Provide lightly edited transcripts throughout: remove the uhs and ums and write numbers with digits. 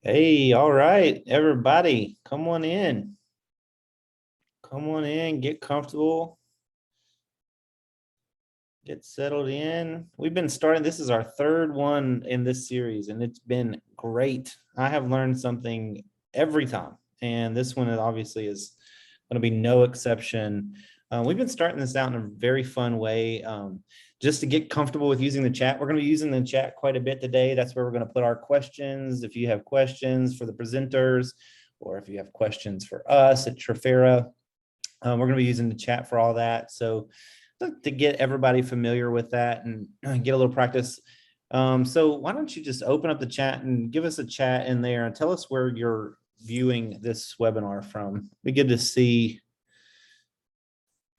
Hey, all right, everybody, come on in. Come on in, get comfortable, get settled in. We've been starting, this is our third one in this series, and it's been great. I have learned something every time, and this one obviously is going to be no exception. We've been starting this out in a very fun way. Just to get comfortable with using the chat. We're going to be using the chat quite a bit today. That's where we're going to put our questions. If you have questions for the presenters, or if you have questions for us at Trifera, we're going to be using the chat for all that. So to get everybody familiar with that and get a little practice. So why don't you just open up the chat and give us a chat in there and tell us where you're viewing this webinar from. We get to see.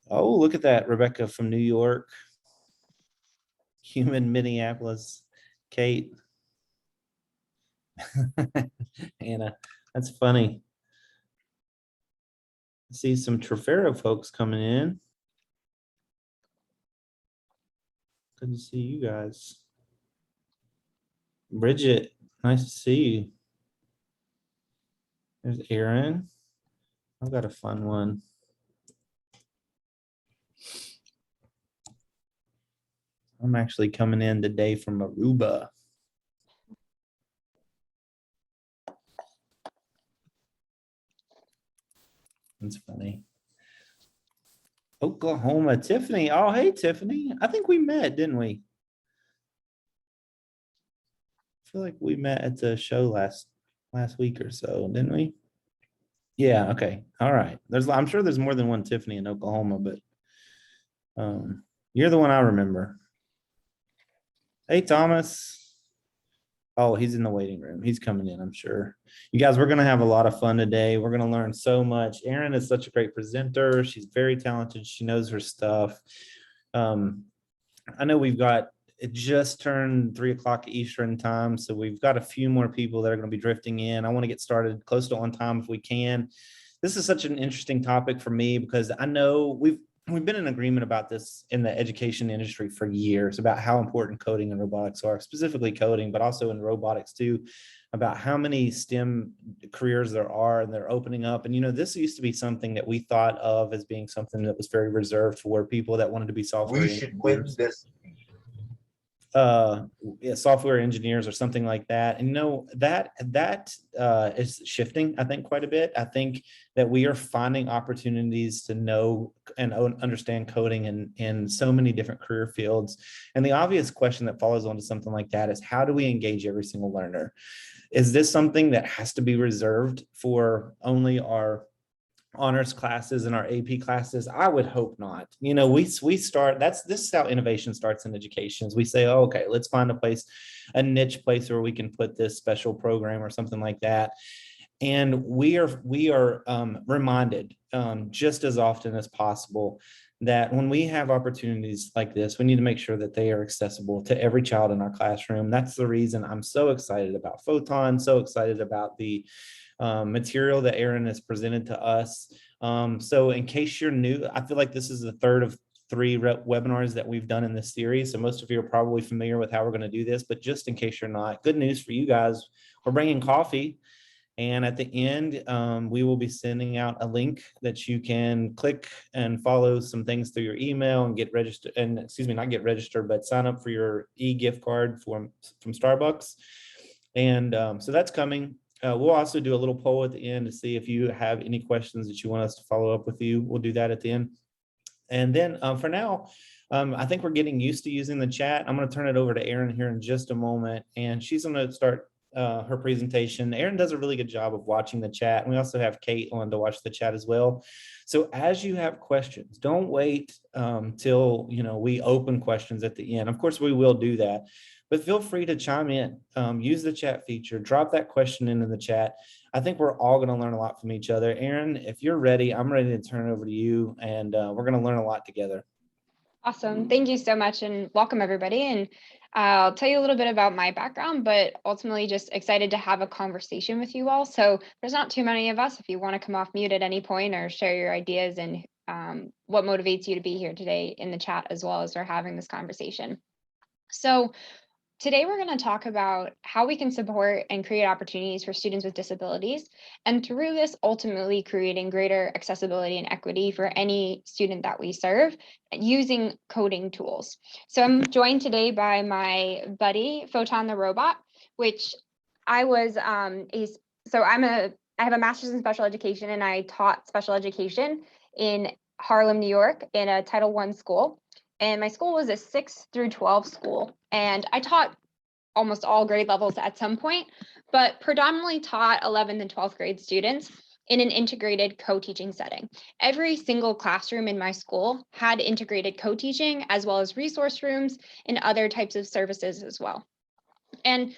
Oh, look at that, Rebecca from New York. Human Minneapolis, Kate. Anna, that's funny. I see some Trifera folks coming in. Good to see you guys. Bridget, nice to see you. There's Aaron. I've got a fun one. I'm actually coming in today from Aruba. That's funny. Oklahoma, Tiffany. Oh, hey, Tiffany. I think we met, didn't we? I feel like we met at the show last week or so, didn't we? Yeah, okay. All right. I'm sure there's more than one Tiffany in Oklahoma, but you're the one I remember. Hey, Thomas. Oh, he's in the waiting room. He's coming in, I'm sure. You guys, we're going to have a lot of fun today. We're going to learn so much. Erin is such a great presenter. She's very talented. She knows her stuff. I know it just turned 3 o'clock Eastern time, so we've got a few more people that are going to be drifting in. I want to get started close to on time if we can. This is such an interesting topic for me because I know we've been in agreement about this in the education industry for years about how important coding and robotics are, specifically coding, but also in robotics too, about how many STEM careers there are and they're opening up. And, this used to be something that we thought of as being something that was very reserved for people that wanted to be software engineers. We should win this. Software engineers or something like that. And that is shifting, I think, quite a bit. I think that we are finding opportunities to know and understand coding in so many different career fields. And the obvious question that follows onto something like that is, how do we engage every single learner? Is this something that has to be reserved for only our honors classes and our AP classes? I would hope not. We start, this is how innovation starts in education. We say, oh, okay, let's find a niche place where we can put this special program or something like that. And we are reminded just as often as possible that when we have opportunities like this, we need to make sure that they are accessible to every child in our classroom. That's the reason I'm so excited about Photon, so excited about the material that Erin has presented to us. So in case you're new, I feel like this is the third of 3 webinars that we've done in this series. So most of you are probably familiar with how we're going to do this, but just in case you're not, good news for you guys, we're bringing coffee. And at the end, we will be sending out a link that you can click and follow some things through your email and get registered, and not get registered, but sign up for your e-gift card from Starbucks. And so that's coming. We'll also do a little poll at the end to see if you have any questions that you want us to follow up with you. We'll do that at the end. And then for now, I think we're getting used to using the chat. I'm going to turn it over to Erin here in just a moment, and she's going to start her presentation. Erin does a really good job of watching the chat. And we also have Kate on to watch the chat as well. So as you have questions, don't wait till we open questions at the end. Of course, we will do that, but feel free to chime in. Use the chat feature, drop that question into the chat. I think we're all going to learn a lot from each other. Erin, if you're ready, I'm ready to turn it over to you, and we're going to learn a lot together. Awesome. Thank you so much and welcome everybody. And I'll tell you a little bit about my background, but ultimately just excited to have a conversation with you all. So there's not too many of us. If you want to come off mute at any point or share your ideas and what motivates you to be here today in the chat as well as we're having this conversation. So today, we're going to talk about how we can support and create opportunities for students with disabilities, and through this, ultimately creating greater accessibility and equity for any student that we serve using coding tools. So I'm joined today by my buddy, Photon the Robot, which I was I have a master's in special education, and I taught special education in Harlem, New York, in a Title I school. And my school was a 6 through 12 school. And I taught almost all grade levels at some point, but predominantly taught 11th and 12th grade students in an integrated co-teaching setting. Every single classroom in my school had integrated co-teaching as well as resource rooms and other types of services as well. And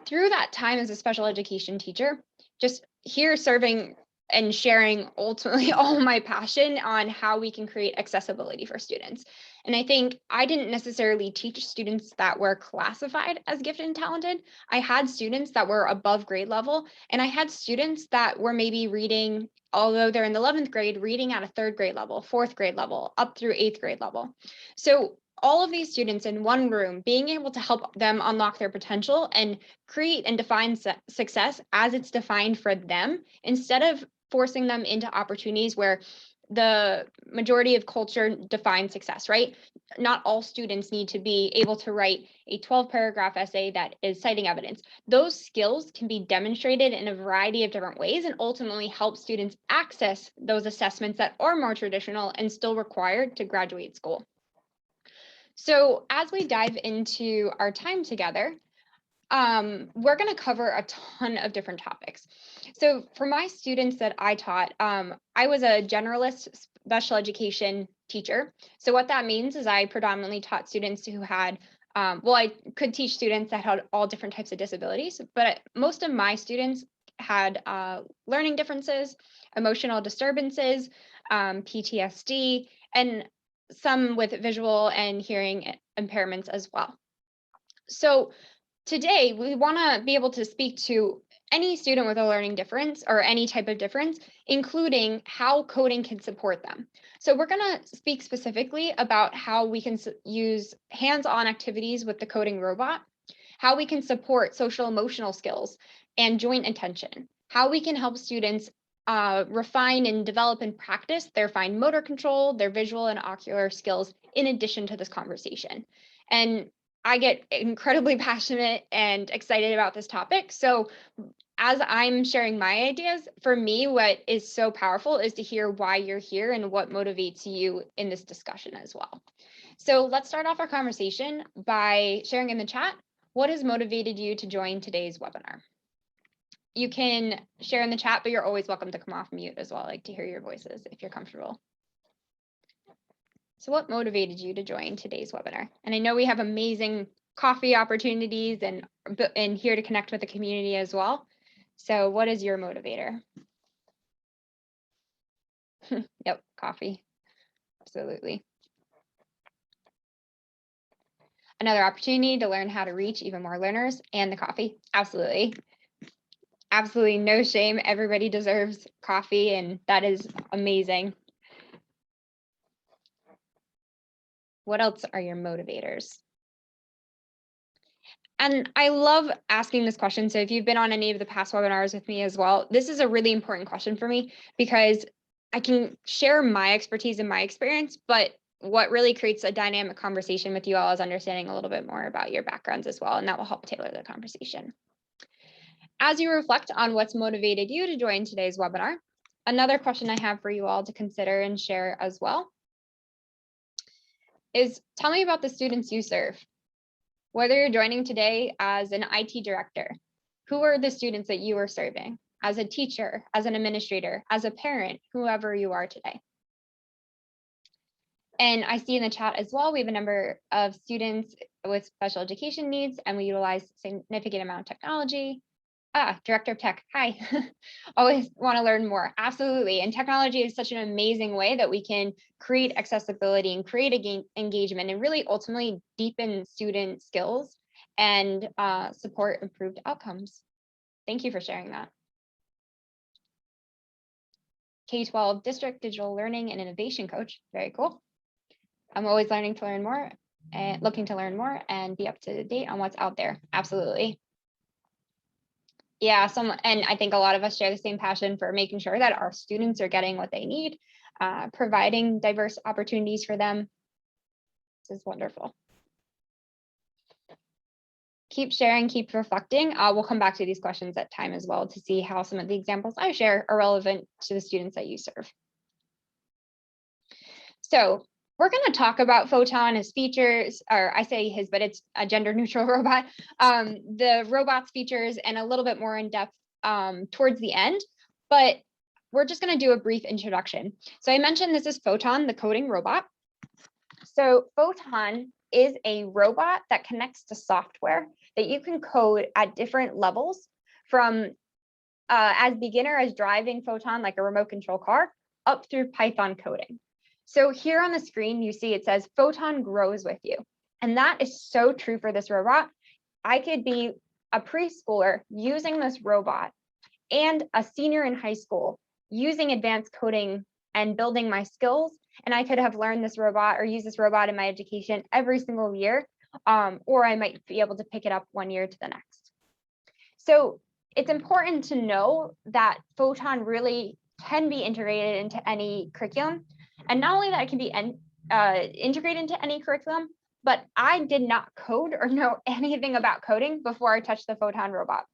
through that time as a special education teacher, just here serving and sharing ultimately all my passion on how we can create accessibility for students. And I think I didn't necessarily teach students that were classified as gifted and talented. I had students that were above grade level, and I had students that were maybe reading, although they're in the 11th grade, reading at a 3rd grade level, 4th grade level, up through 8th grade level. So all of these students in one room, being able to help them unlock their potential and create and define success as it's defined for them, instead of forcing them into opportunities where the majority of culture defines success, right? Not all students need to be able to write a 12-paragraph essay that is citing evidence. Those skills can be demonstrated in a variety of different ways and ultimately help students access those assessments that are more traditional and still required to graduate school. So as we dive into our time together, we're going to cover a ton of different topics. So for my students that I taught, I was a generalist special education teacher. So what that means is I predominantly taught students who had, I could teach students that had all different types of disabilities, but most of my students had learning differences, emotional disturbances, PTSD, and some with visual and hearing impairments as well. So today, we want to be able to speak to any student with a learning difference or any type of difference, including how coding can support them. So we're going to speak specifically about how we can use hands-on activities with the coding robot, how we can support social emotional skills and joint attention, how we can help students refine and develop and practice their fine motor control, their visual and ocular skills, in addition to this conversation. And I get incredibly passionate and excited about this topic. So as I'm sharing my ideas, for me, what is so powerful is to hear why you're here and what motivates you in this discussion as well. So let's start off our conversation by sharing in the chat, what has motivated you to join today's webinar? You can share in the chat, but you're always welcome to come off mute as well. I like to hear your voices if you're comfortable. So what motivated you to join today's webinar? And I know we have amazing coffee opportunities and here to connect with the community as well. So what is your motivator? Yep, coffee. Absolutely. Another opportunity to learn how to reach even more learners and the coffee. Absolutely. Absolutely no shame. Everybody deserves coffee, and that is amazing. What else are your motivators? And I love asking this question. So if you've been on any of the past webinars with me as well, this is a really important question for me because I can share my expertise and my experience, but what really creates a dynamic conversation with you all is understanding a little bit more about your backgrounds as well, and that will help tailor the conversation. As you reflect on what's motivated you to join today's webinar, another question I have for you all to consider and share as well is, tell me about the students you serve. Whether you're joining today as an IT director, who are the students that you are serving? As a teacher, as an administrator, as a parent, whoever you are today. And I see in the chat as well, we have a number of students with special education needs, and we utilize significant amount of technology. Director of Tech. Hi. Always want to learn more. Absolutely. And technology is such an amazing way that we can create accessibility and create engagement and really ultimately deepen student skills and support improved outcomes. Thank you for sharing that. K-12 District Digital Learning and Innovation Coach. Very cool. I'm always learning to learn more and looking to learn more and be up to date on what's out there. Absolutely. Yeah, and I think a lot of us share the same passion for making sure that our students are getting what they need, providing diverse opportunities for them. This is wonderful. Keep sharing, keep reflecting. We'll come back to these questions at time as well to see how some of the examples I share are relevant to the students that you serve. So we're going to talk about Photon, his features, or I say his, but it's a gender neutral robot, the robot's features, and a little bit more in depth towards the end. But we're just going to do a brief introduction. So I mentioned this is Photon, the coding robot. So Photon is a robot that connects to software that you can code at different levels, from as beginner as driving Photon like a remote control car, up through Python coding. So here on the screen, you see it says Photon grows with you. And that is so true for this robot. I could be a preschooler using this robot and a senior in high school using advanced coding and building my skills. And I could have learned this robot or use this robot in my education every single year, or I might be able to pick it up one year to the next. So it's important to know that Photon really can be integrated into any curriculum. And not only that it can be integrated into any curriculum, but I did not code or know anything about coding before I touched the Photon robot.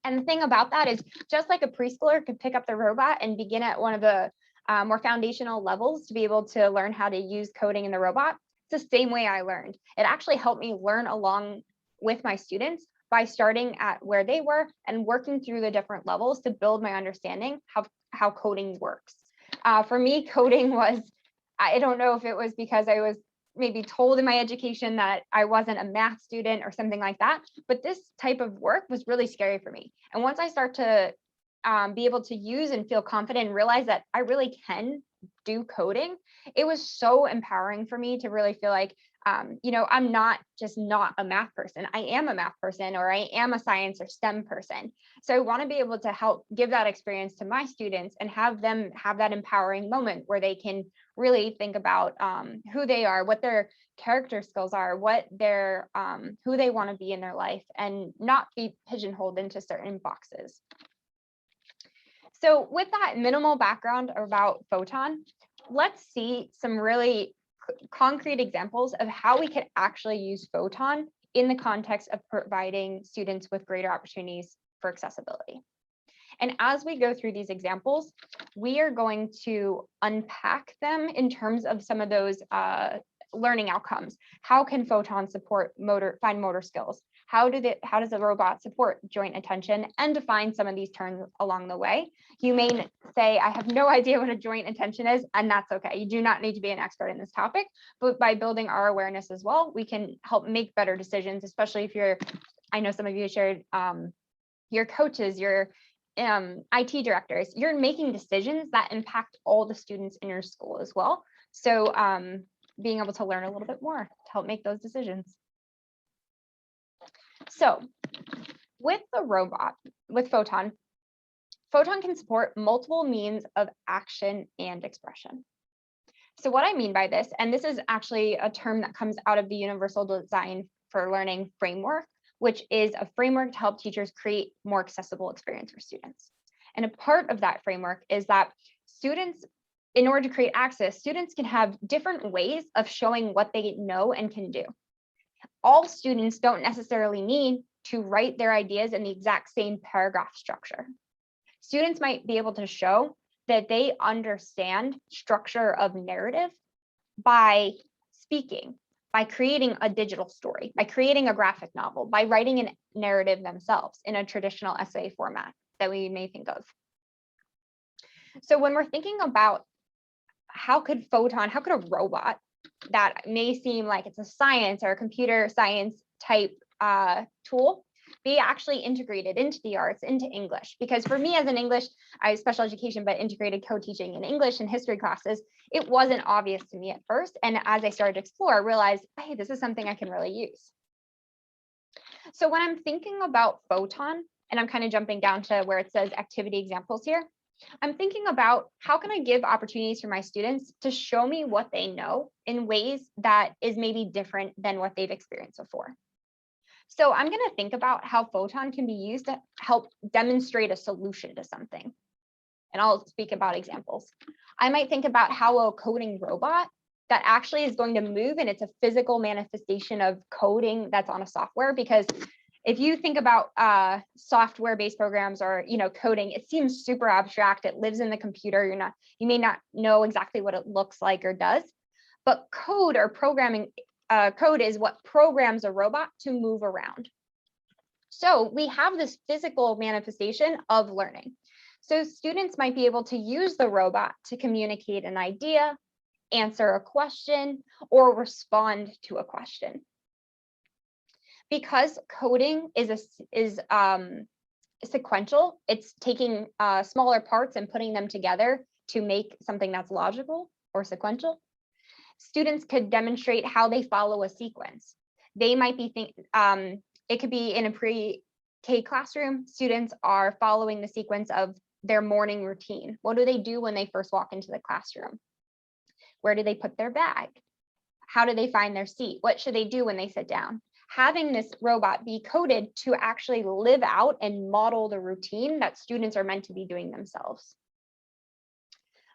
And the thing about that is, just like a preschooler could pick up the robot and begin at one of the more foundational levels to be able to learn how to use coding in the robot, it's the same way I learned. It actually helped me learn along with my students by starting at where they were and working through the different levels to build my understanding of how coding works. For me, coding was, I don't know if it was because I was maybe told in my education that I wasn't a math student or something like that, but this type of work was really scary for me. And once I start to be able to use and feel confident and realize that I really can do coding, it was so empowering for me to really feel like, I'm not a math person. I am a math person, or I am a science or STEM person. So I want to be able to help give that experience to my students and have them have that empowering moment where they can really think about who they are, what their character skills are, what their who they want to be in their life, and not be pigeonholed into certain boxes. So with that minimal background about Photon, let's see some really concrete examples of how we can actually use Photon in the context of providing students with greater opportunities for accessibility. And as we go through these examples, we are going to unpack them in terms of some of those learning outcomes. How can Photon support fine motor skills? How does the robot support joint attention, and define some of these terms along the way? You may say, I have no idea what a joint attention is, and that's okay. You do not need to be an expert in this topic, but by building our awareness as well, we can help make better decisions, especially if I know some of you shared your coaches, your IT directors, you're making decisions that impact all the students in your school as well. So being able to learn a little bit more to help make those decisions. So with the robot, with Photon can support multiple means of action and expression. So what I mean by this, and this is actually a term that comes out of the Universal Design for Learning framework, which is a framework to help teachers create more accessible experience for students. And a part of that framework is that students, in order to create access, students can have different ways of showing what they know and can do. All students don't necessarily need to write their ideas in the exact same paragraph structure. Students might be able to show that they understand structure of narrative by speaking, by creating a digital story, by creating a graphic novel, by writing a narrative themselves in a traditional essay format that we may think of. So when we're thinking about how could a robot that may seem like it's a science or a computer science type tool, be actually integrated into the arts, into English. Because for me as an English, I special education, but integrated co-teaching in English and history classes, it wasn't obvious to me at first. And as I started to explore, I realized, hey, this is something I can really use. So when I'm thinking about Photon, and I'm kind of jumping down to where it says activity examples here, I'm thinking about how can I give opportunities for my students to show me what they know in ways that is maybe different than what they've experienced before. So I'm going to think about how Photon can be used to help demonstrate a solution to something. And I'll speak about examples. I might think about how a coding robot that actually is going to move, and it's a physical manifestation of coding that's on a software, because if you think about software-based programs or coding, it seems super abstract. It lives in the computer. You may not know exactly what it looks like or does, but code or programming code is what programs a robot to move around. So we have this physical manifestation of learning. So students might be able to use the robot to communicate an idea, answer a question, or respond to a question. Because coding is sequential, it's taking smaller parts and putting them together to make something that's logical or sequential. Students could demonstrate how they follow a sequence. They might be it could be in a pre-K classroom. Students are following the sequence of their morning routine. What do they do when they first walk into the classroom? Where do they put their bag? How do they find their seat? What should they do when they sit down? Having this robot be coded to actually live out and model the routine that students are meant to be doing themselves.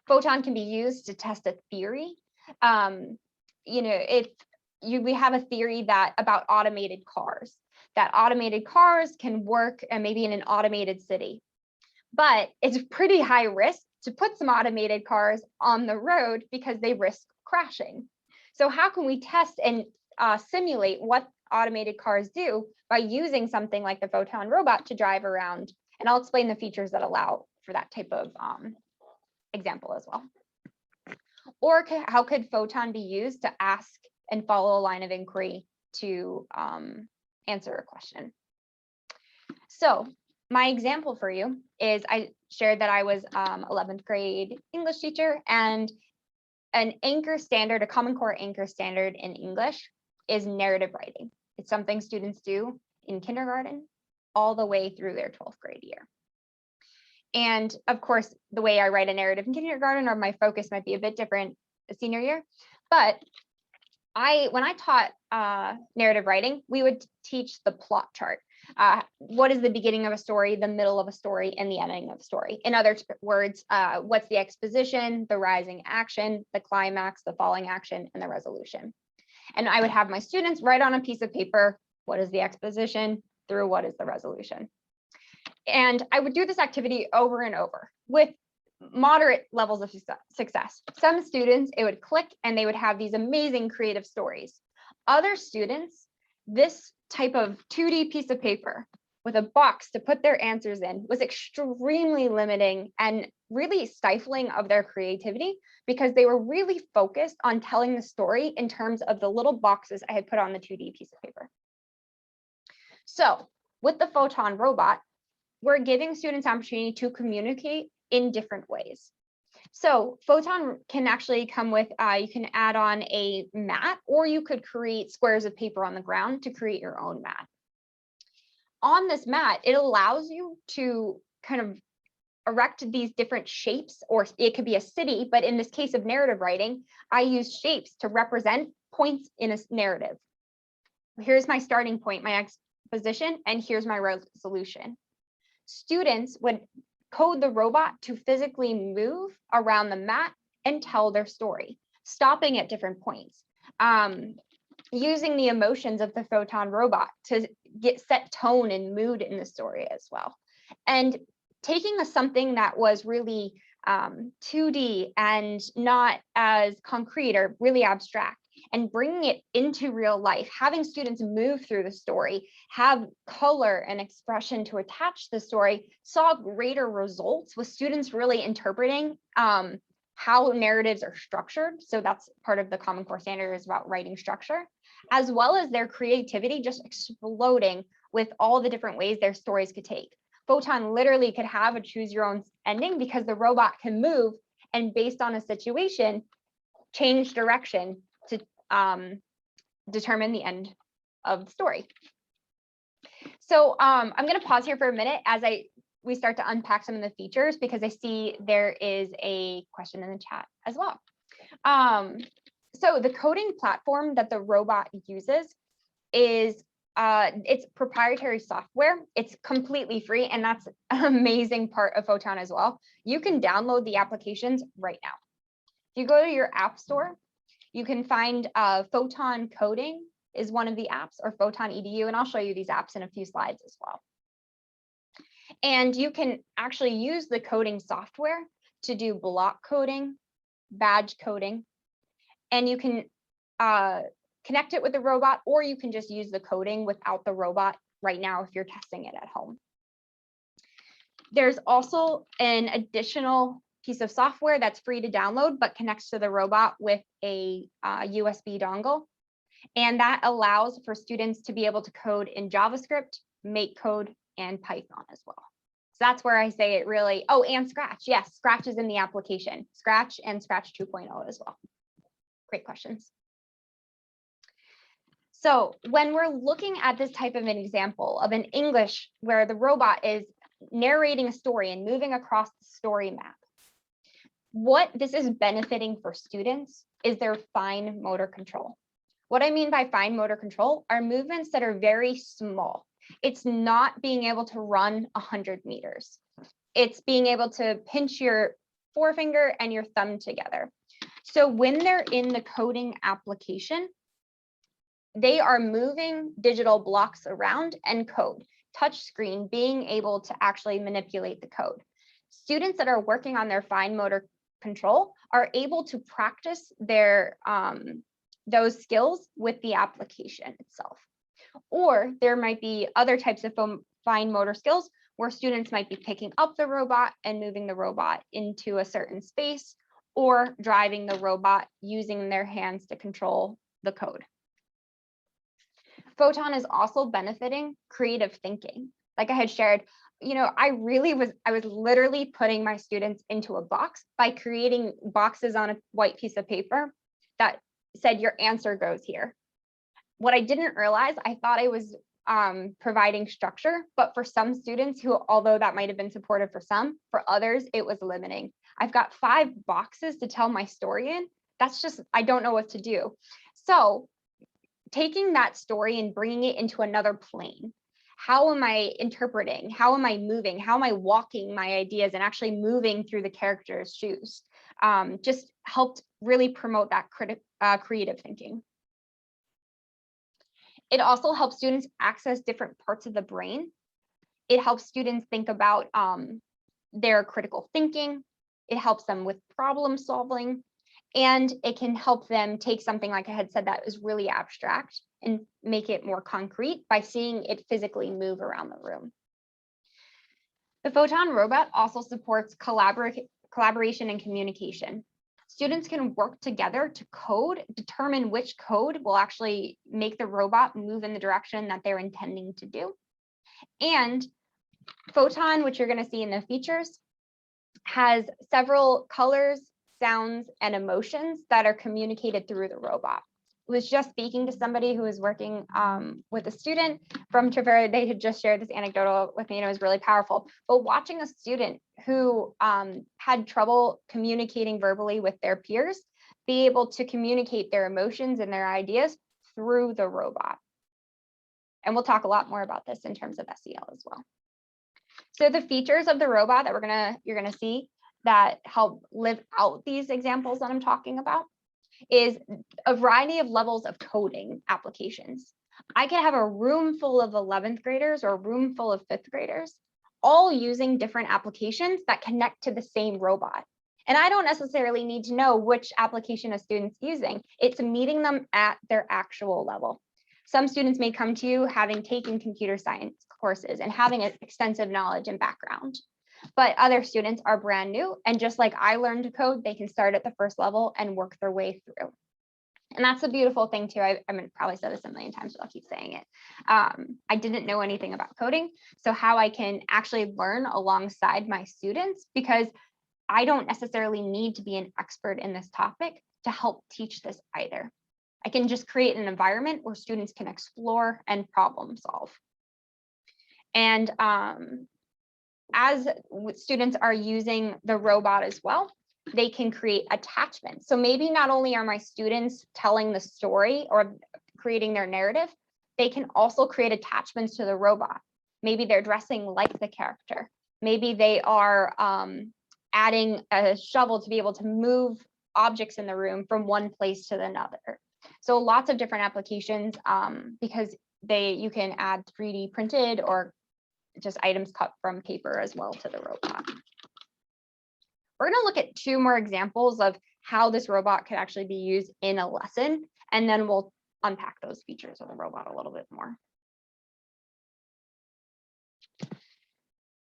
Photon can be used to test a theory. If we have a theory about automated cars, that automated cars can work and maybe in an automated city, but it's pretty high risk to put some automated cars on the road because they risk crashing. So how can we test and simulate what automated cars do by using something like the Photon Robot to drive around? And I'll explain the features that allow for that type of example as well. Or how could Photon be used to ask and follow a line of inquiry to answer a question? So my example for you is I shared that I was 11th grade English teacher, and an anchor standard, a Common Core anchor standard in English is narrative writing. It's something students do in kindergarten all the way through their 12th grade year. And of course, the way I write a narrative in kindergarten or my focus might be a bit different a senior year. But when I taught narrative writing, we would teach the plot chart. What is the beginning of a story, the middle of a story, and the ending of a story? In other words, what's the exposition, the rising action, the climax, the falling action, and the resolution? And I would have my students write on a piece of paper, what is the exposition through what is the resolution? And I would do this activity over and over with moderate levels of success. Some students, it would click and they would have these amazing creative stories. Other students, this type of 2D piece of paper with a box to put their answers in was extremely limiting and really stifling of their creativity, because they were really focused on telling the story in terms of the little boxes I had put on the 2D piece of paper. So with the Photon Robot, we're giving students opportunity to communicate in different ways. So Photon can actually come with, you can add on a mat, or you could create squares of paper on the ground to create your own mat. On this mat, it allows you to kind of erect these different shapes, or it could be a city, but in this case of narrative writing, I use shapes to represent points in a narrative. Here's my starting point, my exposition, and here's my resolution. Students would code the robot to physically move around the mat and tell their story, stopping at different points, using the emotions of the Photon Robot to set tone and mood in the story as well. And taking something that was really 2D and not as concrete or really abstract, and bringing it into real life, having students move through the story, have color and expression to attach the story, saw greater results with students really interpreting how narratives are structured. So that's part of the Common Core standard, is about writing structure, as well as their creativity just exploding with all the different ways their stories could take. Photon literally could have a choose your own ending because the robot can move and based on a situation, change direction to determine the end of the story. So I'm going to pause here for a minute as we start to unpack some of the features because I see there is a question in the chat as well. So the coding platform that the robot uses is it's proprietary software. It's completely free, and that's an amazing part of Photon as well. You can download the applications right now. If you go to your app store, you can find Photon Coding is one of the apps, or Photon EDU, and I'll show you these apps in a few slides as well. And you can actually use the coding software to do block coding, badge coding, and you can connect it with the robot, or you can just use the coding without the robot right now if you're testing it at home. There's also an additional piece of software that's free to download, but connects to the robot with a USB dongle. And that allows for students to be able to code in JavaScript, make code, and Python as well. So that's where I say it really, oh, and Scratch. Yes, Scratch is in the application. Scratch and Scratch 2.0 as well. Great questions. So when we're looking at this type of an example of an English where the robot is narrating a story and moving across the story map, what this is benefiting for students is their fine motor control. What I mean by fine motor control are movements that are very small. It's not being able to run 100 meters. It's being able to pinch your forefinger and your thumb together. So when they're in the coding application, they are moving digital blocks around and code. Touchscreen being able to actually manipulate the code. Students that are working on their fine motor control are able to practice their those skills with the application itself. Or there might be other types of fine motor skills where students might be picking up the robot and moving the robot into a certain space, or driving the robot using their hands to control the code. Photon is also benefiting creative thinking. Like I had shared, I was literally putting my students into a box by creating boxes on a white piece of paper that said your answer goes here. What I didn't realize, I thought I was providing structure, but for some students who, although that might have been supportive for some, for others, it was limiting. I've got 5 boxes to tell my story in. That's just, I don't know what to do. So taking that story and bringing it into another plane. How am I interpreting? How am I moving? How am I walking my ideas and actually moving through the character's shoes? Just helped really promote that creative thinking. It also helps students access different parts of the brain. It helps students think about their critical thinking. It helps them with problem solving. And it can help them take something, like I had said, that is really abstract and make it more concrete by seeing it physically move around the room. The Photon Robot also supports collaboration and communication. Students can work together to code, determine which code will actually make the robot move in the direction that they're intending to do. And Photon, which you're going to see in the features, has several colors, sounds, and emotions that are communicated through the robot. I was just speaking to somebody who was working with a student from Trevor. They had just shared this anecdote with me, and it was really powerful. But watching a student who had trouble communicating verbally with their peers be able to communicate their emotions and their ideas through the robot. And we'll talk a lot more about this in terms of SEL as well. So the features of the robot that you're gonna see that help live out these examples that I'm talking about is a variety of levels of coding applications. I could have a room full of 11th graders or a room full of 5th graders, all using different applications that connect to the same robot. And I don't necessarily need to know which application a student's using. It's meeting them at their actual level. Some students may come to you having taken computer science courses and having an extensive knowledge and background. But other students are brand new, and just like I learned to code, they can start at the first level and work their way through. And that's the beautiful thing too. I mean, probably said this a million times, but I'll keep saying it. I didn't know anything about coding. So how I can actually learn alongside my students, because I don't necessarily need to be an expert in this topic to help teach this either. I can just create an environment where students can explore and problem solve. And as students are using the robot as well, they can create attachments. So maybe not only are my students telling the story or creating their narrative, they can also create attachments to the robot. Maybe they're dressing like the character. Maybe they are adding a shovel to be able to move objects in the room from one place to another. So lots of different applications, because you can add 3D printed or just items cut from paper as well to the robot. We're going to look at two more examples of how this robot could actually be used in a lesson, and then we'll unpack those features of the robot a little bit more.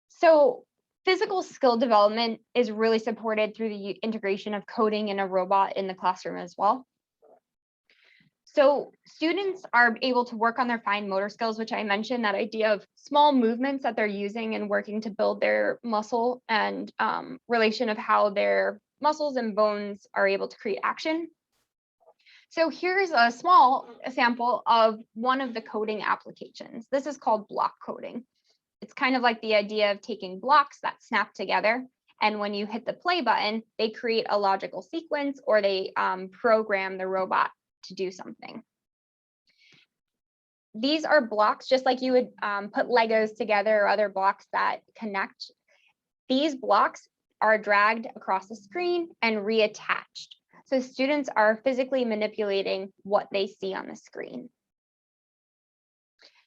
So physical skill development is really supported through the integration of coding in a robot in the classroom as well. So students are able to work on their fine motor skills, which I mentioned, that idea of small movements that they're using and working to build their muscle and relation of how their muscles and bones are able to create action. So here's a small sample of one of the coding applications. This is called block coding. It's kind of like the idea of taking blocks that snap together, and when you hit the play button, they create a logical sequence, or they program the robot to do something. These are blocks, just like you would put Legos together or other blocks that connect. These blocks are dragged across the screen and reattached. So students are physically manipulating what they see on the screen.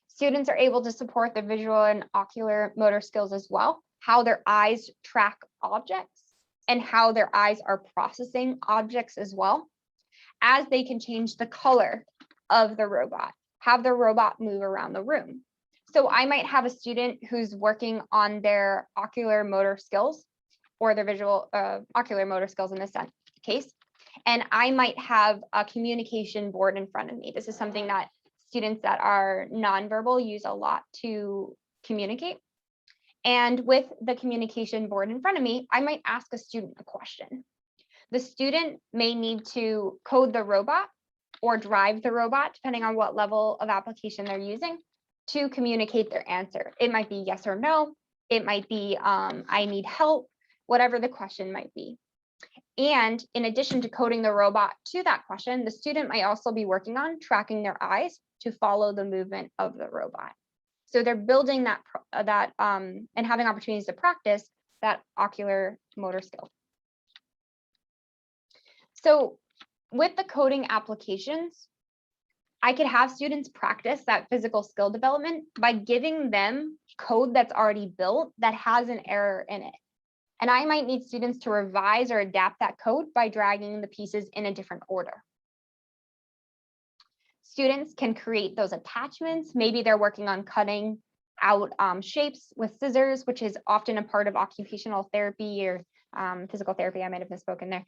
Students are able to support the visual and ocular motor skills as well, how their eyes track objects and how their eyes are processing objects as well, as they can change the color of the robot, have the robot move around the room. So I might have a student who's working on their ocular motor skills, or their visual ocular motor skills in this case, and I might have a communication board in front of me. This is something that students that are nonverbal use a lot to communicate. And with the communication board in front of me, I might ask a student a question. The student may need to code the robot or drive the robot, depending on what level of application they're using, to communicate their answer. It might be yes or no. It might be I need help, whatever the question might be. And in addition to coding the robot to that question, the student might also be working on tracking their eyes to follow the movement of the robot. So they're building that and having opportunities to practice that ocular motor skill. So with the coding applications, I could have students practice that physical skill development by giving them code that's already built that has an error in it. And I might need students to revise or adapt that code by dragging the pieces in a different order. Students can create those attachments. Maybe they're working on cutting out shapes with scissors, which is often a part of occupational therapy or physical therapy. I might have misspoken there.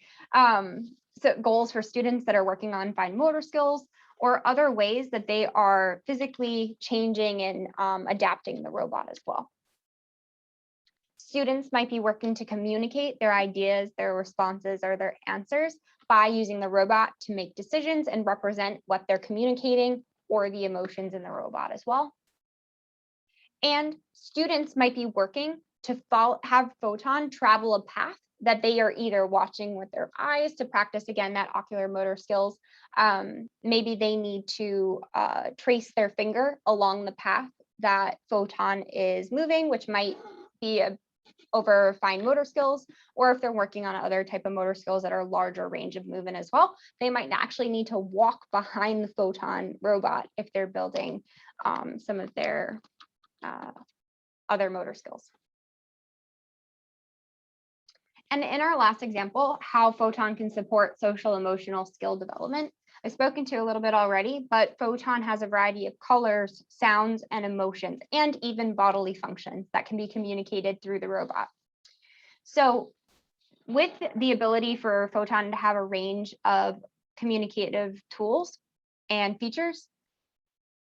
So goals for students that are working on fine motor skills, or other ways that they are physically changing and adapting the robot as well. Students might be working to communicate their ideas, their responses, or their answers by using the robot to make decisions and represent what they're communicating or the emotions in the robot as well. And students might be working to have Photon travel a path that they are either watching with their eyes to practice, again, that ocular motor skills. Maybe they need to trace their finger along the path that Photon is moving, which might be over fine motor skills, or if they're working on other type of motor skills that are larger range of movement as well, they might actually need to walk behind the Photon robot if they're building some of their other motor skills. And in our last example, how Photon can support social emotional skill development, I've spoken to a little bit already, but Photon has a variety of colors, sounds, and emotions, and even bodily functions that can be communicated through the robot. So with the ability for Photon to have a range of communicative tools and features.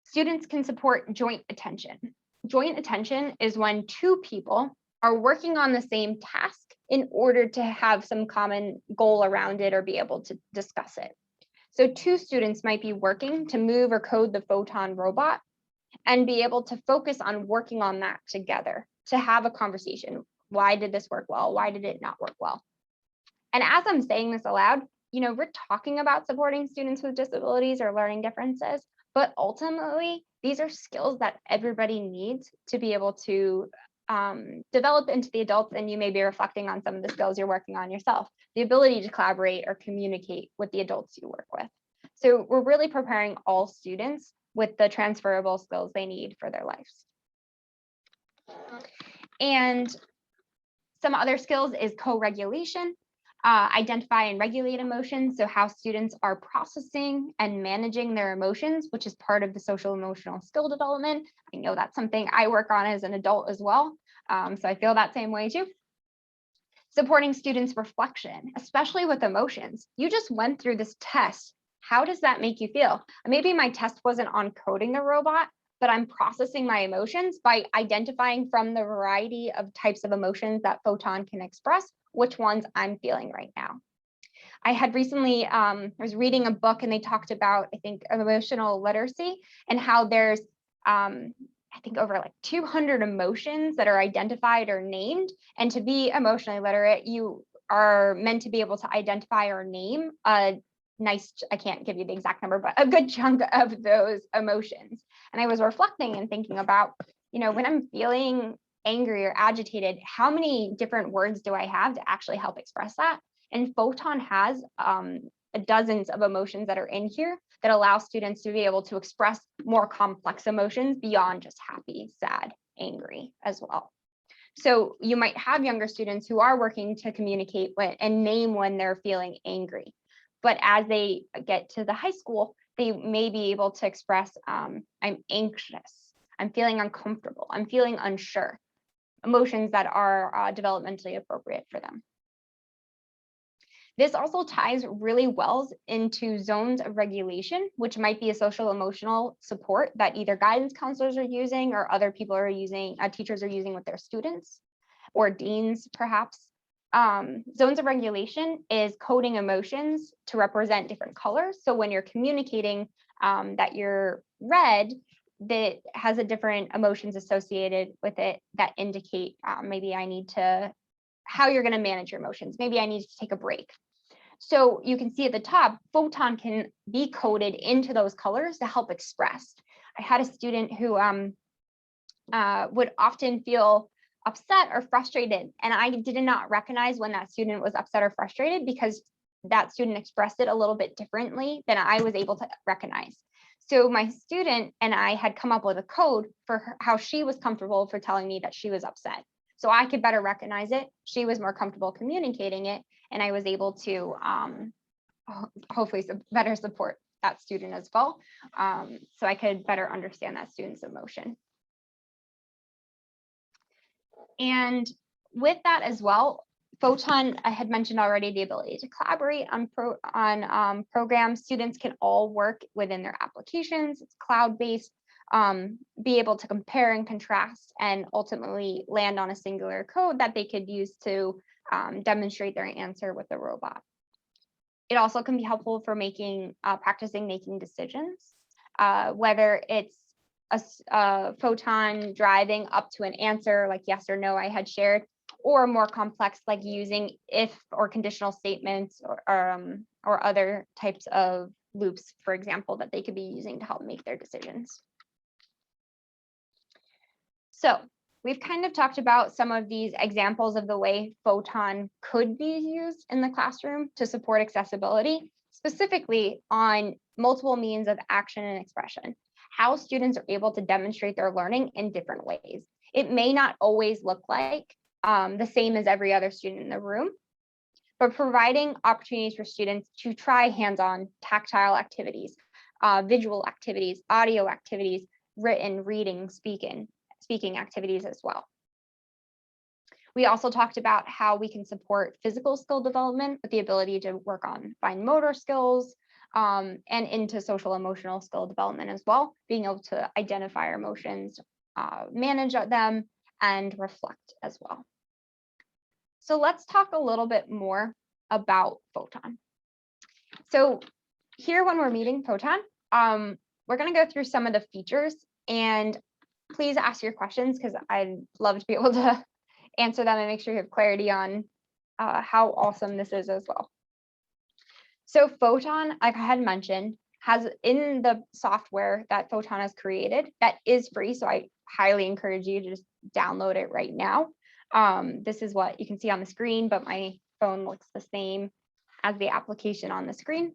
Students can support joint attention. Joint attention is when two people are working on the same task in order to have some common goal around it or be able to discuss it. So two students might be working to move or code the Photon robot and be able to focus on working on that together to have a conversation. Why did this work well? Why did it not work well? And as I'm saying this aloud, we're talking about supporting students with disabilities or learning differences, but ultimately, these are skills that everybody needs to be able to develop into the adults, and you may be reflecting on some of the skills you're working on yourself, the ability to collaborate or communicate with the adults you work with. So we're really preparing all students with the transferable skills they need for their lives. And some other skills is co-regulation, identify and regulate emotions. So how students are processing and managing their emotions, which is part of the social emotional skill development. I know that's something I work on as an adult as well. So I feel that same way too. Supporting students' reflection, especially with emotions. You just went through this test. How does that make you feel? Maybe my test wasn't on coding the robot, but I'm processing my emotions by identifying from the variety of types of emotions that Photon can express, which ones I'm feeling right now. I had recently, I was reading a book and they talked about, I think, emotional literacy and how there's, I think over like 200 emotions that are identified or named. And to be emotionally literate, you are meant to be able to identify or name a nice, I can't give you the exact number, but a good chunk of those emotions. And I was reflecting and thinking about, when I'm feeling angry or agitated, how many different words do I have to actually help express that? And Photon has dozens of emotions that are in here that allow students to be able to express more complex emotions beyond just happy, sad, angry as well. So you might have younger students who are working to communicate and name when they're feeling angry. But as they get to the high school, they may be able to express, I'm anxious, I'm feeling uncomfortable, I'm feeling unsure, emotions that are developmentally appropriate for them. This also ties really well into zones of regulation, which might be a social emotional support that either guidance counselors are using or other people are using, teachers are using with their students or deans perhaps. Zones of regulation is coding emotions to represent different colors. So when you're communicating that you're red, that has a different emotions associated with it that indicate maybe I need to, how you're going to manage your emotions. Maybe I need to take a break. So you can see at the top, Photon can be coded into those colors to help express. I had a student who would often feel upset or frustrated, and I did not recognize when that student was upset or frustrated because that student expressed it a little bit differently than I was able to recognize. So my student and I had come up with a code for how she was comfortable for telling me that she was upset. So I could better recognize it. She was more comfortable communicating it, and I was able to hopefully better support that student as well. So I could better understand that student's emotion. And with that as well, Photon, I had mentioned already the ability to collaborate on programs. Students can all work within their applications. It's cloud-based, be able to compare and contrast and ultimately land on a singular code that they could use to demonstrate their answer with the robot. It also can be helpful for practicing making decisions, whether it's a photon driving up to an answer like yes or no I had shared, or more complex like using if or conditional statements or other types of loops, for example, that they could be using to help make their decisions. So we've kind of talked about some of these examples of the way Photon could be used in the classroom to support accessibility, specifically on multiple means of action and expression, how students are able to demonstrate their learning in different ways. It may not always look like the same as every other student in the room, but providing opportunities for students to try hands-on tactile activities, visual activities, audio activities, written, reading, speaking activities as well. We also talked about how we can support physical skill development with the ability to work on fine motor skills, and into social emotional skill development as well, being able to identify our emotions, manage them, and reflect as well. So let's talk a little bit more about Photon. So here, when we're meeting Photon, we're going to go through some of the features, and please ask your questions because I'd love to be able to answer them and make sure you have clarity on how awesome this is as well. So Photon, like I had mentioned, has in the software that Photon has created that is free. So I highly encourage you to just download it right now. This is what you can see on the screen, but my phone looks the same as the application on the screen.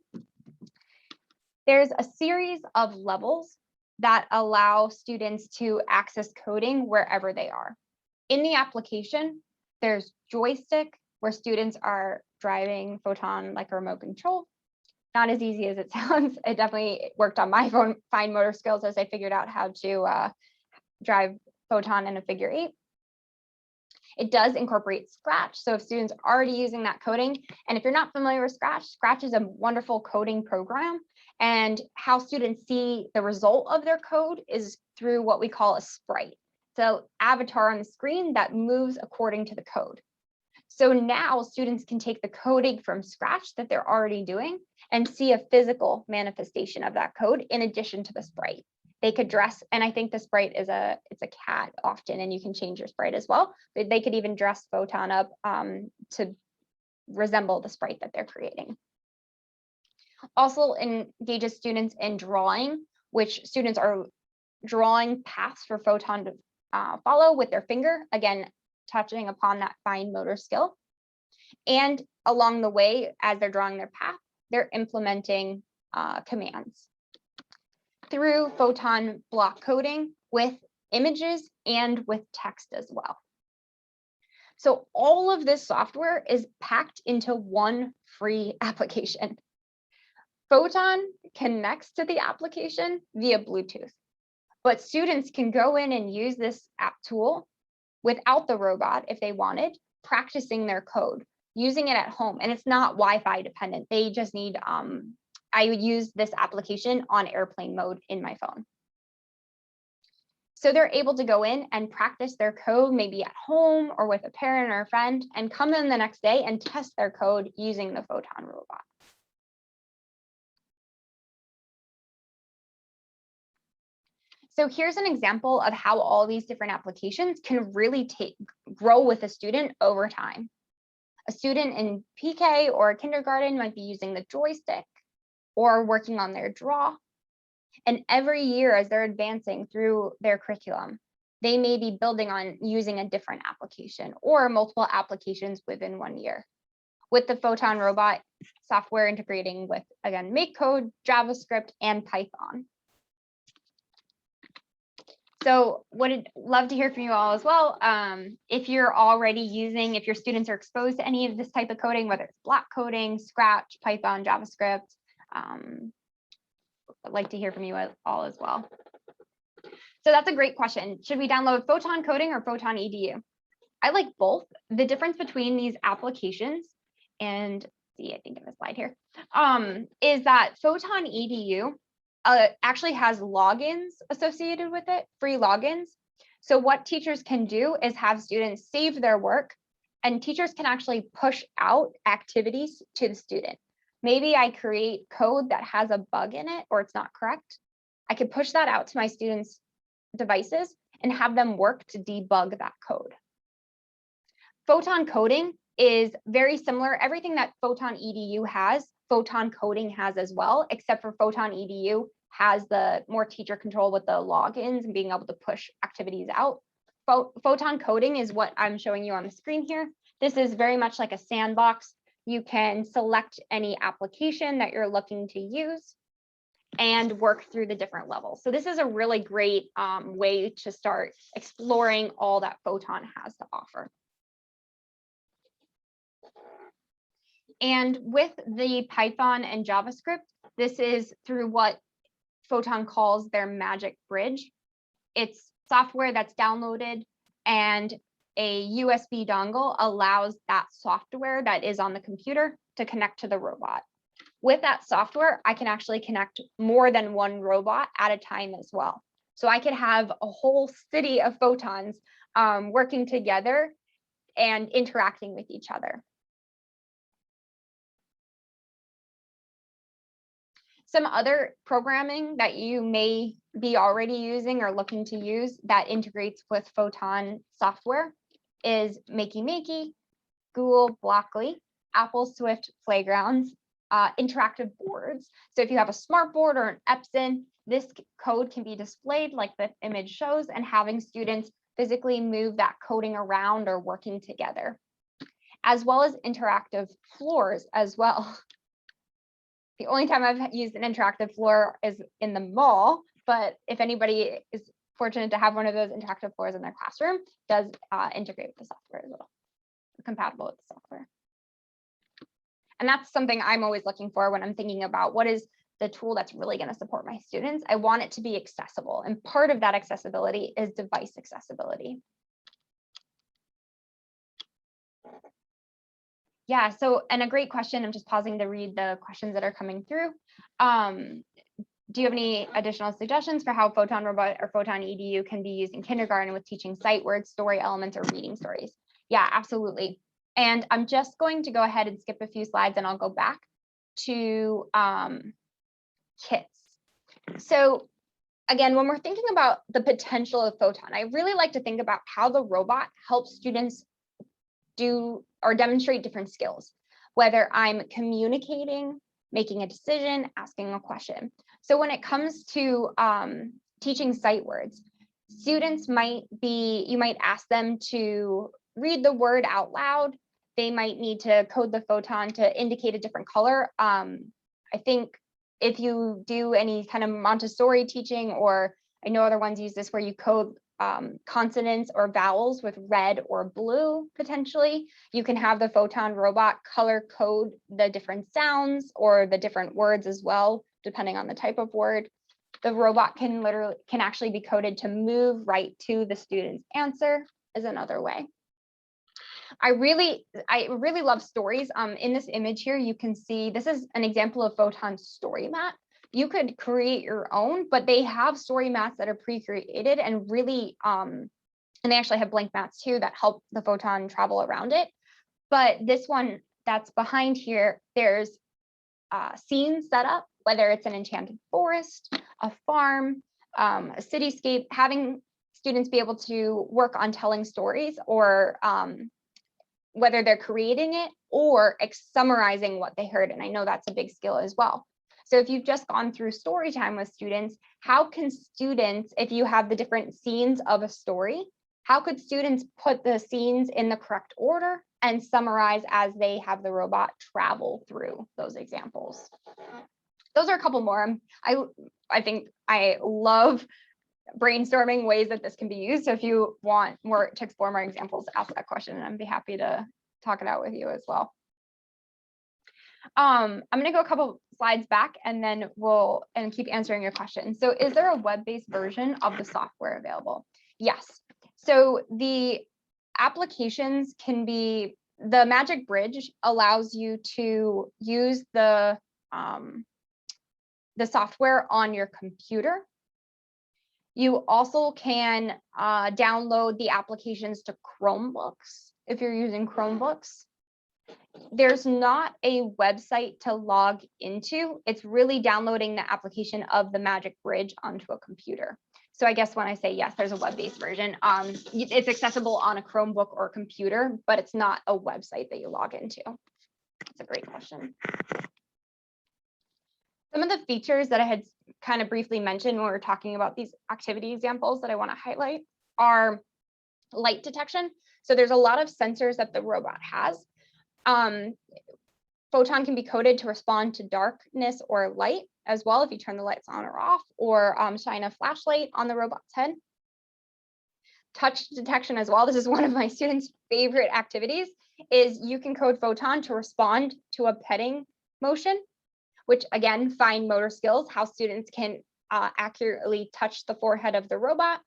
There's a series of levels that allow students to access coding wherever they are. In the application, there's joystick, where students are driving Photon like a remote control. Not as easy as it sounds. It definitely worked on my fine motor skills as I figured out how to drive Photon in a figure 8. It does incorporate Scratch. So if students are already using that coding, and if you're not familiar with Scratch, Scratch is a wonderful coding program. And how students see the result of their code is through what we call a sprite. So avatar on the screen that moves according to the code. So now students can take the coding from Scratch that they're already doing and see a physical manifestation of that code in addition to the sprite. They could dress, and I think the sprite is it's a cat often, and you can change your sprite as well. But they could even dress Photon up to resemble the sprite that they're creating. Also engages students in drawing, which students are drawing paths for Photon to follow with their finger, again, touching upon that fine motor skill. And along the way, as they're drawing their path, they're implementing commands through Photon block coding with images and with text as well. So all of this software is packed into one free application. Photon connects to the application via Bluetooth, but students can go in and use this app tool without the robot if they wanted, practicing their code, using it at home. And it's not Wi-Fi dependent. They just need, I would use this application on airplane mode in my phone. So they're able to go in and practice their code, maybe at home or with a parent or a friend, and come in the next day and test their code using the Photon Robot. So here's an example of how all these different applications can really grow with a student over time. A student in PK or kindergarten might be using the joystick or working on their draw. And every year as they're advancing through their curriculum, they may be building on using a different application or multiple applications within 1 year. With the Photon Robot software integrating with, again, MakeCode, JavaScript, and Python. So would love to hear from you all as well. If you're already using, if your students are exposed to any of this type of coding, whether it's block coding, Scratch, Python, JavaScript, I'd like to hear from you all as well. So that's a great question. Should we download Photon Coding or Photon EDU? I like both. The difference between these applications, and see, I think I have a slide here, is that Photon EDU actually has logins associated with it, free logins. So what teachers can do is have students save their work, and teachers can actually push out activities to the student. Maybe I create code that has a bug in it or it's not correct. I could push that out to my students' devices and have them work to debug that code. Photon Coding is very similar. Everything that Photon EDU has, Photon Coding has as well, except for Photon EDU has the more teacher control with the logins and being able to push activities out. Photon Coding is what I'm showing you on the screen here. This is very much like a sandbox. You can select any application that you're looking to use and work through the different levels. So this is a really great way to start exploring all that Photon has to offer. And with the Python and JavaScript, this is through what Photon calls their magic bridge. It's software that's downloaded, and a USB dongle allows that software that is on the computer to connect to the robot. With that software, I can actually connect more than one robot at a time as well. So I could have a whole city of photons working together and interacting with each other. Some other programming that you may be already using or looking to use that integrates with Photon software is Makey Makey, Google Blockly, Apple Swift Playgrounds, interactive boards. So if you have a smart board or an Epson, this code can be displayed like the image shows, and having students physically move that coding around or working together, as well as interactive floors as well. The only time I've used an interactive floor is in the mall, but if anybody is fortunate to have one of those interactive floors in their classroom, it does integrate with the software as well, compatible with the software. And that's something I'm always looking for when I'm thinking about what is the tool that's really going to support my students. I want it to be accessible, and part of that accessibility is device accessibility. Yeah, so, and a great question, I'm just pausing to read the questions that are coming through. Do you have any additional suggestions for how Photon Robot or Photon EDU can be used in kindergarten with teaching sight words, story elements, or reading stories? Yeah, absolutely. And I'm just going to go ahead and skip a few slides, and I'll go back to kits. So again, when we're thinking about the potential of Photon, I really like to think about how the robot helps students do or demonstrate different skills, whether I'm communicating, making a decision, asking a question. So when it comes to teaching sight words, students you might ask them to read the word out loud. They might need to code the photon to indicate a different color. I think if you do any kind of Montessori teaching, or I know other ones use this where you code consonants or vowels with red or blue, potentially, you can have the Photon robot color code the different sounds or the different words as well, depending on the type of word. The robot can actually be coded to move right to the student's answer is another way. I really love stories. In this image here, you can see this is an example of Photon Story Map. You could create your own, but they have story maps that are pre-created and really, and they actually have blank maps too that help the photon travel around it. But this one that's behind here, there's scenes set up, whether it's an enchanted forest, a farm, a cityscape, having students be able to work on telling stories, or whether they're creating it or summarizing what they heard. And I know that's a big skill as well. So if you've just gone through story time with students, how can students, if you have the different scenes of a story, how could students put the scenes in the correct order and summarize as they have the robot travel through those examples? Those are a couple more. I think I love brainstorming ways that this can be used. So if you want more to explore more examples, ask that question, and I'd be happy to talk it out with you as well. I'm going to go a couple slides back, and then we'll keep answering your questions. So is there a web-based version of the software available? Yes. So the applications can be, the Magic Bridge allows you to use the software on your computer. You also can download the applications to Chromebooks if you're using Chromebooks. There's not a website to log into. It's really downloading the application of the Magic Bridge onto a computer. So I guess when I say yes, there's a web-based version. It's accessible on a Chromebook or computer, but it's not a website that you log into. That's a great question. Some of the features that I had kind of briefly mentioned when we were talking about these activity examples that I want to highlight are light detection. So there's a lot of sensors that the robot has. Photon can be coded to respond to darkness or light as well if you turn the lights on or off, or shine a flashlight on the robot's head. Touch detection as well. This is one of my students' favorite activities, is you can code Photon to respond to a petting motion, which again, fine motor skills, how students can accurately touch the forehead of the robot.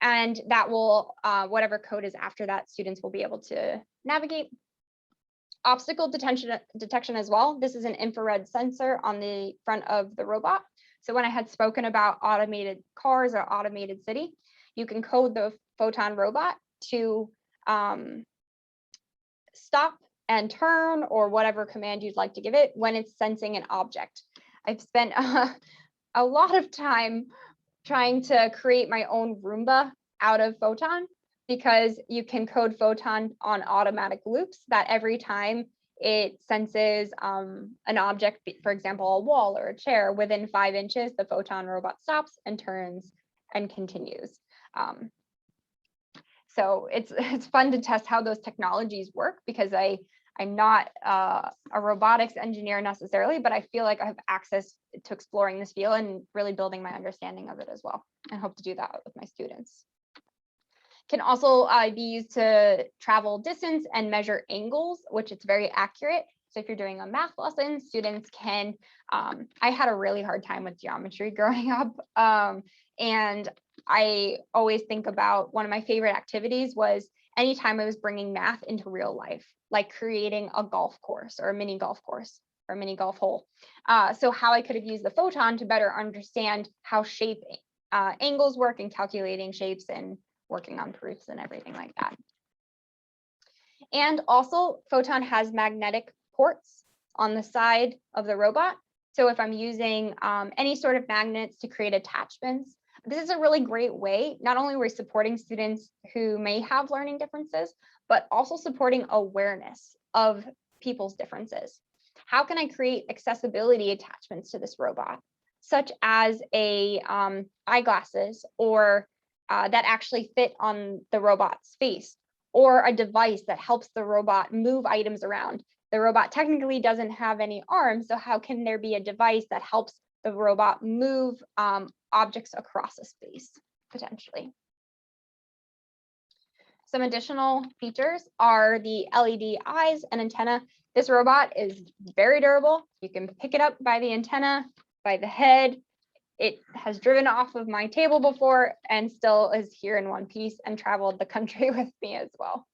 And that will, whatever code is after that, students will be able to navigate. Obstacle detection as well. This is an infrared sensor on the front of the robot. So when I had spoken about automated cars or automated city, you can code the Photon Robot to stop and turn, or whatever command you'd like to give it when it's sensing an object. I've spent a lot of time trying to create my own Roomba out of Photon, because you can code Photon on automatic loops that every time it senses an object, for example, a wall or a chair, within 5 inches, the Photon Robot stops and turns and continues. So it's fun to test how those technologies work, because I'm not a robotics engineer necessarily, but I feel like I have access to exploring this field and really building my understanding of it as well, and hope to do that with my students. Can also be used to travel distance and measure angles, which it's very accurate. So if you're doing a math lesson, students can, I had a really hard time with geometry growing up. And I always think about, one of my favorite activities was anytime I was bringing math into real life, like creating a golf course or a mini golf course or a mini golf hole. So how I could have used the Photon to better understand how shape angles work, and calculating shapes and working on proofs and everything like that. And also, Photon has magnetic ports on the side of the robot. So if I'm using any sort of magnets to create attachments, this is a really great way. Not only are we supporting students who may have learning differences, but also supporting awareness of people's differences. How can I create accessibility attachments to this robot, such as a eyeglasses, or that actually fit on the robot's face, or a device that helps the robot move items around. The robot technically doesn't have any arms, so how can there be a device that helps the robot move objects across a space, potentially? Some additional features are the LED eyes and antenna. This robot is very durable. You can pick it up by the antenna, by the head. It has driven off of my table before and still is here in one piece and traveled the country with me as well.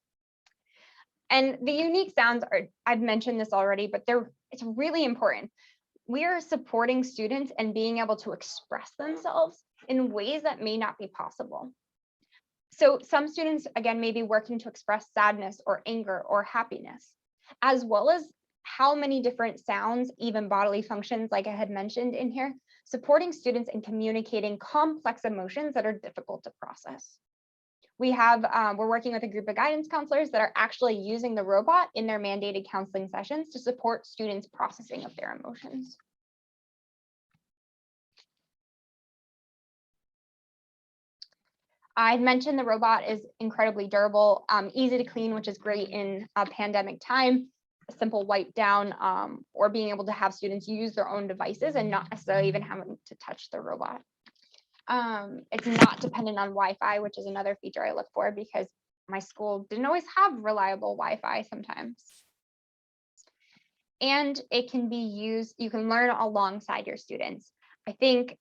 And the unique sounds are, I've mentioned this already, but it's really important. We are supporting students and being able to express themselves in ways that may not be possible. So some students, again, may be working to express sadness or anger or happiness, as well as how many different sounds, even bodily functions, like I had mentioned in here, supporting students in communicating complex emotions that are difficult to process. We're working with a group of guidance counselors that are actually using the robot in their mandated counseling sessions to support students' processing of their emotions. I mentioned the robot is incredibly durable, easy to clean, which is great in a pandemic time. A simple wipe down, or being able to have students use their own devices and not necessarily even having to touch the robot. It's not dependent on Wi-Fi, which is another feature I look for, because my school didn't always have reliable Wi-Fi sometimes. And it can be used, you can learn alongside your students. I think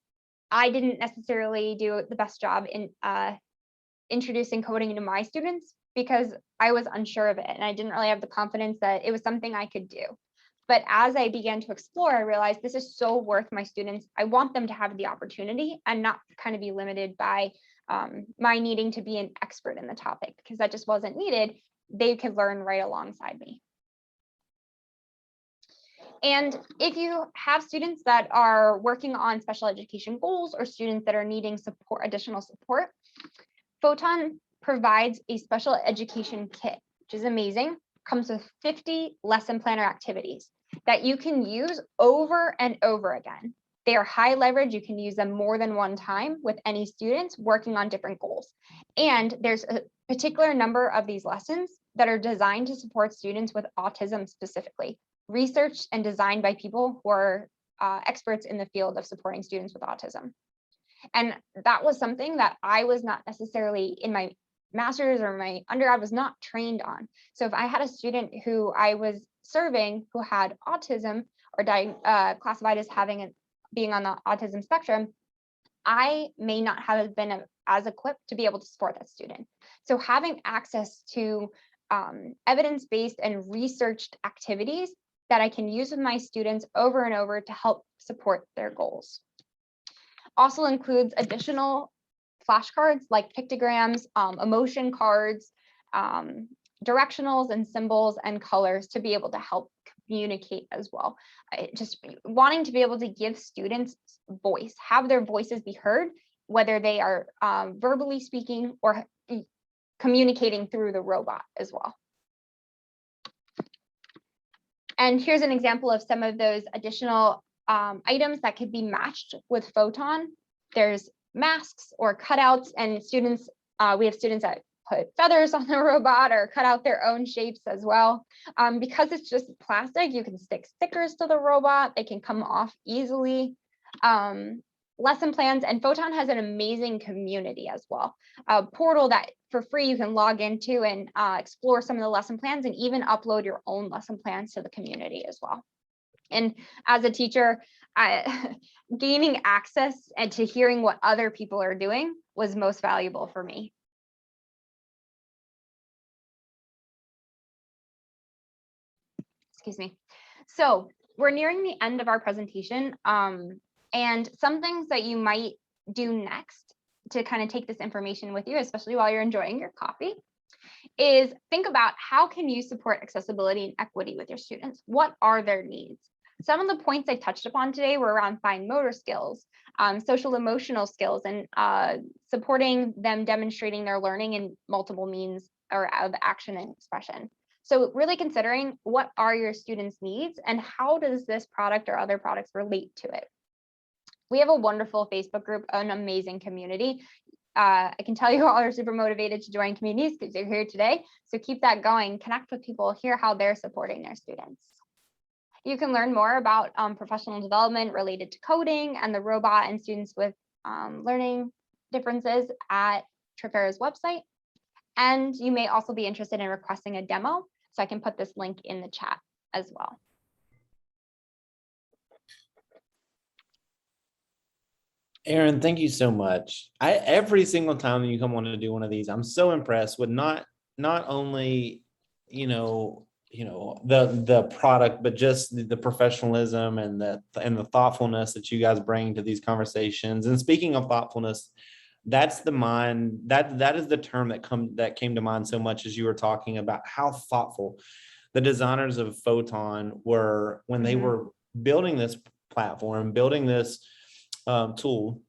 I didn't necessarily do the best job in introducing coding to my students, because I was unsure of it and I didn't really have the confidence that it was something I could do. But as I began to explore, I realized this is so worth my students. I want them to have the opportunity and not kind of be limited by my needing to be an expert in the topic, because that just wasn't needed. They could learn right alongside me. And if you have students that are working on special education goals, or students that are needing support, additional support, Photon provides a special education kit, which is amazing. Comes with 50 lesson planner activities that you can use over and over again. They are high leverage. You can use them more than one time with any students working on different goals. And there's a particular number of these lessons that are designed to support students with autism specifically, researched and designed by people who are experts in the field of supporting students with autism. And that was something that I was not necessarily in my master's or my undergrad was not trained on. So if I had a student who I was serving who had autism, or classified as being on the autism spectrum, I may not have been as equipped to be able to support that student. So having access to evidence-based and researched activities that I can use with my students over and over to help support their goals. Also includes additional flashcards like pictograms, emotion cards, directionals and symbols and colors to be able to help communicate as well. Just wanting to be able to give students voice, have their voices be heard, whether they are verbally speaking or communicating through the robot as well. And here's an example of some of those additional items that could be matched with Photon. There's masks or cutouts, and students, we have students that put feathers on the robot or cut out their own shapes as well. Because it's just plastic, you can stick stickers to the robot. They can come off easily. Lesson plans, and Photon has an amazing community as well. A portal that for free you can log into and explore some of the lesson plans and even upload your own lesson plans to the community as well. And as a teacher, gaining access and to hearing what other people are doing was most valuable for me. Excuse me. So we're nearing the end of our presentation. And some things that you might do next to kind of take this information with you, especially while you're enjoying your coffee, is think about how can you support accessibility and equity with your students? What are their needs? Some of the points I touched upon today were around fine motor skills, social emotional skills, and supporting them demonstrating their learning in multiple means or of action and expression. So really considering what are your students' needs and how does this product or other products relate to it? We have a wonderful Facebook group, an amazing community. I can tell you all are super motivated to join communities because you're here today. So keep that going, connect with people, hear how they're supporting their students. You can learn more about professional development related to coding and the robot and students with learning differences at Trifera's website. And you may also be interested in requesting a demo. So I can put this link in the chat as well. Aaron, thank you so much. Every single time that you come on to do one of these, I'm so impressed with not only the product, but just the professionalism and the thoughtfulness that you guys bring to these conversations. And speaking of thoughtfulness, that's the mind that is the term that came to mind so much as you were talking about how thoughtful the designers of Photon were when they were building this platform, building this tool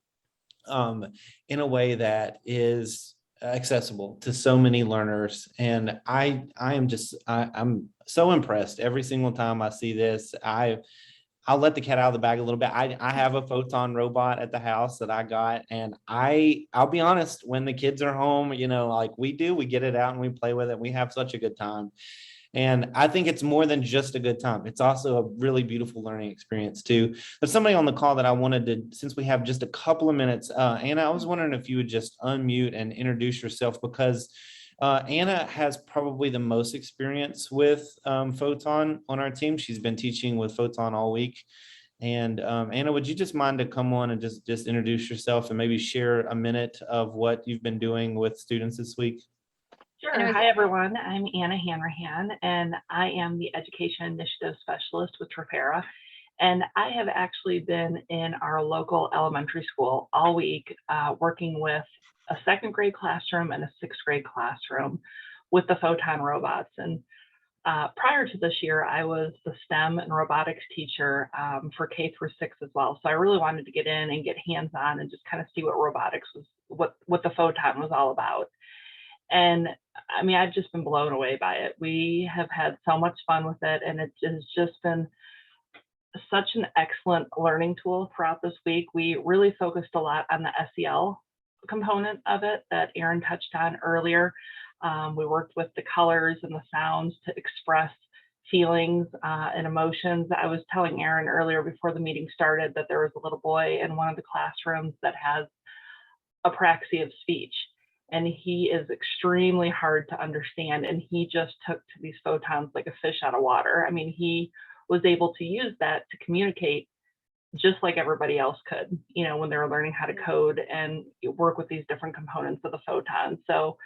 in a way that is accessible to so many learners. And I'm so impressed every single time I see this. I'll let the cat out of the bag a little bit. I have a Photon robot at the house that I got, and I'll be honest, when the kids are home, like we get it out and we play with it. We have such a good time. And I think it's more than just a good time. It's also a really beautiful learning experience too. There's somebody on the call that I wanted to, since we have just a couple of minutes, Anna, I was wondering if you would just unmute and introduce yourself, because Anna has probably the most experience with Photon on our team. She's been teaching with Photon all week. And Anna, would you just mind to come on and just introduce yourself and maybe share a minute of what you've been doing with students this week? Sure. Hi, everyone. I'm Anna Hanrahan, and I am the Education Initiative Specialist with Trifera. And I have actually been in our local elementary school all week, working with a second grade classroom and a sixth grade classroom with the Photon robots. And prior to this year, I was the STEM and robotics teacher for K through 6 as well. So I really wanted to get in and get hands-on and just kind of see what robotics was, what the Photon was all about. And I mean, I've just been blown away by it. We have had so much fun with it, and it has just been such an excellent learning tool throughout this week. We really focused a lot on the SEL component of it that Aaron touched on earlier. We worked with the colors and the sounds to express feelings and emotions. I was telling Aaron earlier before the meeting started that there was a little boy in one of the classrooms that has apraxia of speech. And he is extremely hard to understand. And he just took to these photons like a fish out of water. I mean, he was able to use that to communicate just like everybody else could, when they were learning how to code and work with these different components of the photon. So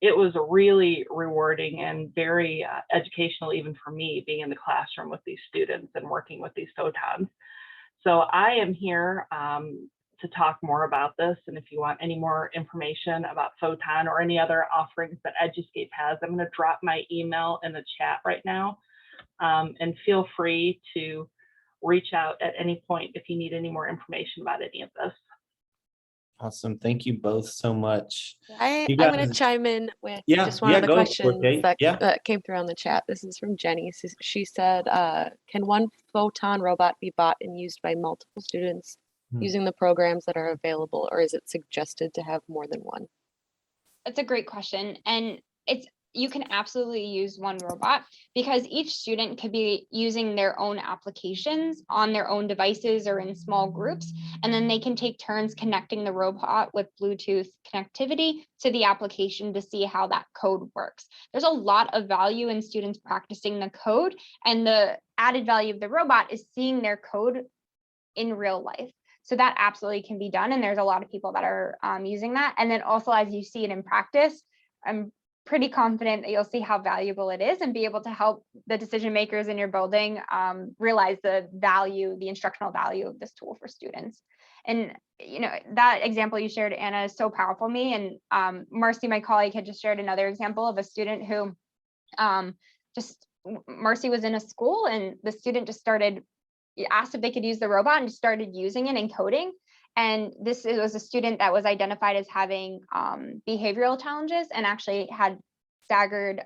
it was really rewarding and very educational, even for me, being in the classroom with these students and working with these photons. So I am here to talk more about this. And if you want any more information about Photon or any other offerings that Eduscape has, I'm going to drop my email in the chat right now. And feel free to reach out at any point if you need any more information about any of this. Awesome. Thank you both so much. I'm You going to guys- chime in with Yeah, just one yeah, of the go for it, questions Kate. that, Yeah. that came through on the chat. This is from Jenny. She said, can one Photon robot be bought and used by multiple students using the programs that are available, or is it suggested to have more than one? That's a great question. And you can absolutely use one robot because each student could be using their own applications on their own devices or in small groups. And then they can take turns connecting the robot with Bluetooth connectivity to the application to see how that code works. There's a lot of value in students practicing the code, and the added value of the robot is seeing their code in real life. So that absolutely can be done. And there's a lot of people that are using that. And then also, as you see it in practice, I'm pretty confident that you'll see how valuable it is and be able to help the decision makers in your building realize the value, the instructional value of this tool for students. And that example you shared, Anna, is so powerful to me. And Marcy, my colleague, had just shared another example of a student who Marcy was in a school, and the student just asked if they could use the robot and just started using it and coding. And this was a student that was identified as having behavioral challenges and actually had staggered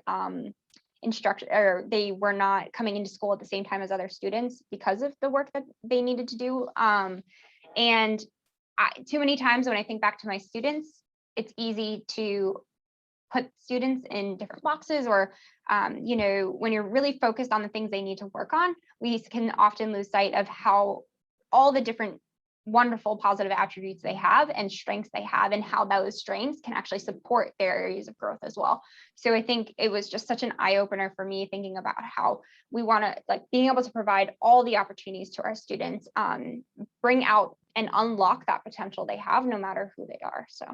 instruction, or they were not coming into school at the same time as other students because of the work that they needed to do. Too many times when I think back to my students, it's easy to put students in different boxes, or when you're really focused on the things they need to work on, we can often lose sight of how all the different wonderful positive attributes they have and strengths they have, and how those strengths can actually support their areas of growth as well. So I think it was just such an eye-opener for me, thinking about how we want to, being able to provide all the opportunities to our students, bring out and unlock that potential they have, no matter who they are. So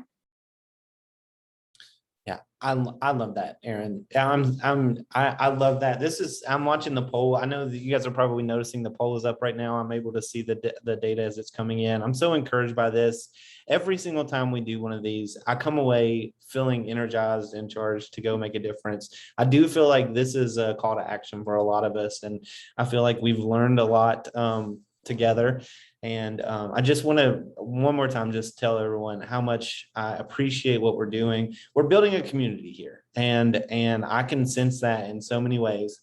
Yeah, I love that, Aaron. I love that. I'm watching the poll. I know that you guys are probably noticing the poll is up right now. I'm able to see the data as it's coming in. I'm so encouraged by this. Every single time we do one of these, I come away feeling energized and charged to go make a difference. I do feel like this is a call to action for a lot of us, and I feel like we've learned a lot together. And I just want to one more time just tell everyone how much I appreciate what we're doing. We're building a community here, and I can sense that in so many ways.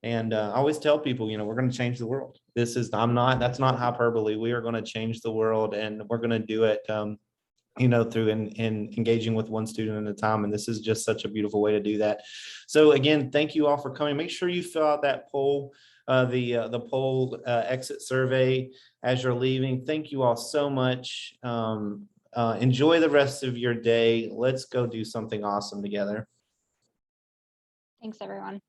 And I always tell people, we're going to change the world. That's not hyperbole. We are going to change the world, and we're going to do it through in engaging with one student at a time. And this is just such a beautiful way to do that. So again, thank you all for coming. Make sure you fill out that poll, the poll exit survey as you're leaving. Thank you all so much. Enjoy the rest of your day. Let's go do something awesome together. thanks, everyone.